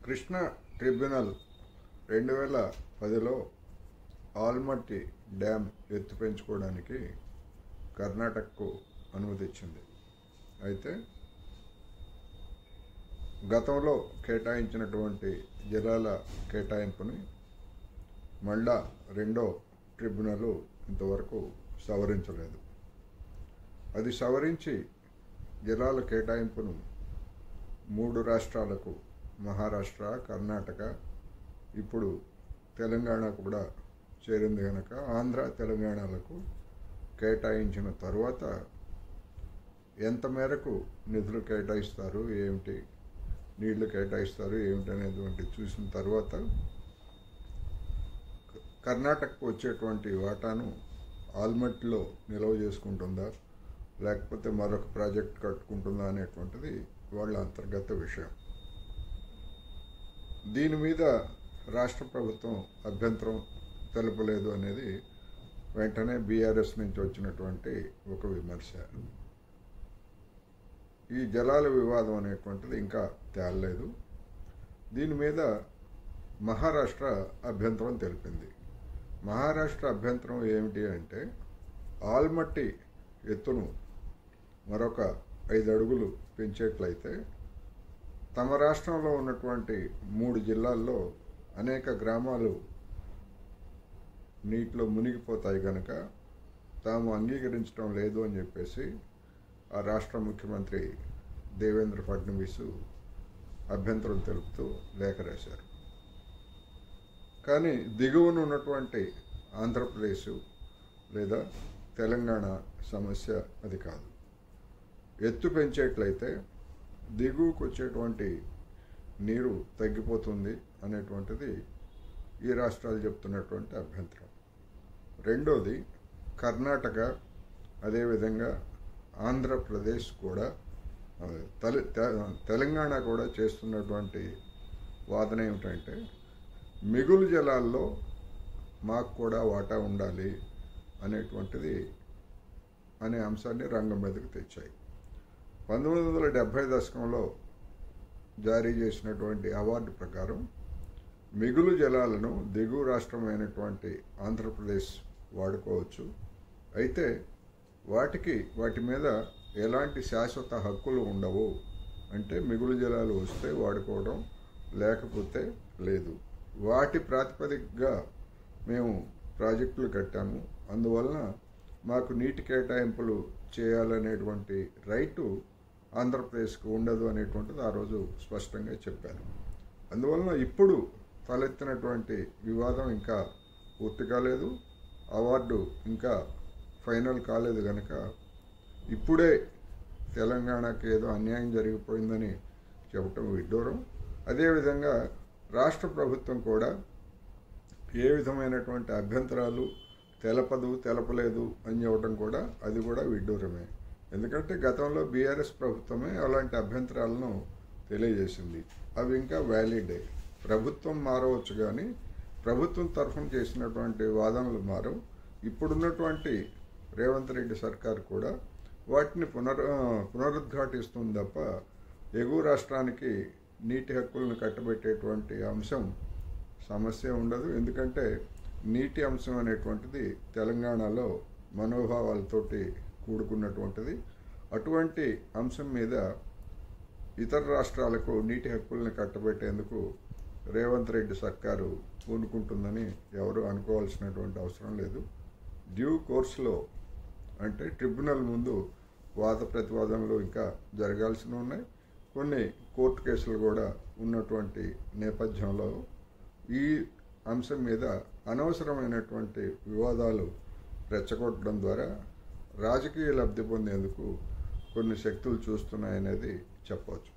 Krishna tribunal 2010లో Almatti dam ఎత్తు పెంచుకోవడానికి కర్ణాటకకు అనుమతి ఇచ్చింది. అయితే గతంలో కేటాయించినటువంటి జలాల కేటాయింపుని మళ్ళా రెండో ట్రిబ్యునల్ ఇంతవరకు సవరించలేదు. అది సవరించి జలాల కేటాయింపును 3 రాష్ట్రాలకు, మహారాష్ట్ర, కర్ణాటక, ఇప్పుడు తెలంగాణ కూడా చేరింది కనుక ఆంధ్ర, తెలంగాణలకు కేటాయించిన తర్వాత ఎంత మేరకు నిధులు కేటాయిస్తారు, ఏమిటి నీళ్లు కేటాయిస్తారు ఏమిటి అనేటువంటి చూసిన తర్వాత కర్ణాటకకు వచ్చేటువంటి వాటాను ఆల్మట్టిలో నిల్వ చేసుకుంటుందా లేకపోతే మరొక ప్రాజెక్ట్ కట్టుకుంటుందా అనేటువంటిది వాళ్ళ అంతర్గత విషయం. దీని మీద రాష్ట్ర ప్రభుత్వం అభ్యంతరం తెలపలేదు అనేది వెంటనే బీఆర్ఎస్ నుంచి వచ్చినటువంటి ఒక విమర్శ. ఈ జలాల వివాదం అనేటువంటిది ఇంకా తేలలేదు. దీని మీద మహారాష్ట్ర అభ్యంతరం తెలిపింది. మహారాష్ట్ర అభ్యంతరం ఏమిటి అంటే ఆల్మట్టి ఎత్తును మరొక 5 అడుగులు పెంచేట్లయితే తమ రాష్ట్రంలో ఉన్నటువంటి 3 జిల్లాల్లో అనేక గ్రామాలు నీటిలో మునిగిపోతాయి కనుక తాము అంగీకరించడం లేదు అని చెప్పేసి ఆ రాష్ట్ర ముఖ్యమంత్రి దేవేంద్ర ఫడ్నవీస్ అభ్యంతరం తెలుపుతూ లేఖ రాశారు. కానీ దిగువన ఉన్నటువంటి ఆంధ్రప్రదేశ్ లేదా తెలంగాణ సమస్య అది కాదు. ఎత్తు పెంచేట్లయితే దిగువకు వచ్చేటువంటి నీరు తగ్గిపోతుంది అనేటువంటిది ఈ రాష్ట్రాలు చెప్తున్నటువంటి అభ్యంతరం. రెండోది, కర్ణాటక అదేవిధంగా ఆంధ్రప్రదేశ్ కూడా తెలంగాణ కూడా చేస్తున్నటువంటి వాదన ఏమిటంటే మిగులు జలాల్లో మాకు కూడా వాటా ఉండాలి అనేటువంటిది అనే అంశాన్ని రంగం మీదకి తెచ్చాయి. 1970 దశకంలో జారీ చేసినటువంటి అవార్డు ప్రకారం మిగులు జలాలను దిగువ రాష్ట్రమైనటువంటి ఆంధ్రప్రదేశ్ వాడుకోవచ్చు. అయితే వాటి మీద ఎలాంటి శాశ్వత హక్కులు ఉండవు. అంటే మిగులు జలాలు వస్తే వాడుకోవడం, లేకపోతే లేదు. వాటి ప్రాతిపదికగా మేము ప్రాజెక్టులు కట్టాము, అందువలన మాకు నీటి కేటాయింపులు చేయాలనేటువంటి రైటు ఆంధ్రప్రదేశ్కు ఉండదు అనేటువంటిది ఆ రోజు స్పష్టంగా చెప్పారు. అందువలన ఇప్పుడు తలెత్తినటువంటి వివాదం ఇంకా పూర్తి కాలేదు, అవార్డు ఇంకా ఫైనల్ కాలేదు కనుక ఇప్పుడే తెలంగాణకి ఏదో అన్యాయం జరిగిపోయిందని చెప్పటం విడ్డూరం. అదేవిధంగా రాష్ట్ర ప్రభుత్వం కూడా ఏ విధమైనటువంటి అభ్యంతరాలు తెలపలేదు అని చెప్పడం కూడా అది కూడా విడ్డూరమే. ఎందుకంటే గతంలో బీఆర్ఎస్ ప్రభుత్వమే అలాంటి అభ్యంతరాలను తెలియజేసింది. అవి ఇంకా వ్యాలిడే. ప్రభుత్వం మారవచ్చు కానీ ప్రభుత్వం తరఫున చేసినటువంటి వాదనలు మారవు. ఇప్పుడున్నటువంటి రేవంత్ రెడ్డి సర్కార్ కూడా వాటిని పునరుద్ఘాటిస్తుంది తప్ప ఎగువ రాష్ట్రానికి నీటి హక్కులను కట్టబెట్టేటువంటి అంశం సమస్య ఉండదు. ఎందుకంటే నీటి అంశం అనేటువంటిది తెలంగాణలో మనోభావాలతోటి కూడుకున్నటువంటిది. అటువంటి అంశం మీద ఇతర రాష్ట్రాలకు నీటి హక్కుల్ని కట్టబెట్టేందుకు రేవంత్ రెడ్డి సర్కారు పూనుకుంటుందని ఎవరు అనుకోవాల్సినటువంటి అవసరం లేదు. డ్యూ కోర్సులో అంటే ట్రిబ్యునల్ ముందు వాద ప్రతివాదనలు ఇంకా జరగాల్సి ఉన్నాయి. కొన్ని కోర్టు కేసులు కూడా ఉన్నటువంటి నేపథ్యంలో ఈ అంశం మీద అనవసరమైనటువంటి వివాదాలు రెచ్చగొట్టడం ద్వారా రాజకీయ లబ్ధి పొందేందుకు కొన్ని శక్తులు చూస్తున్నాయనేది చెప్పవచ్చు.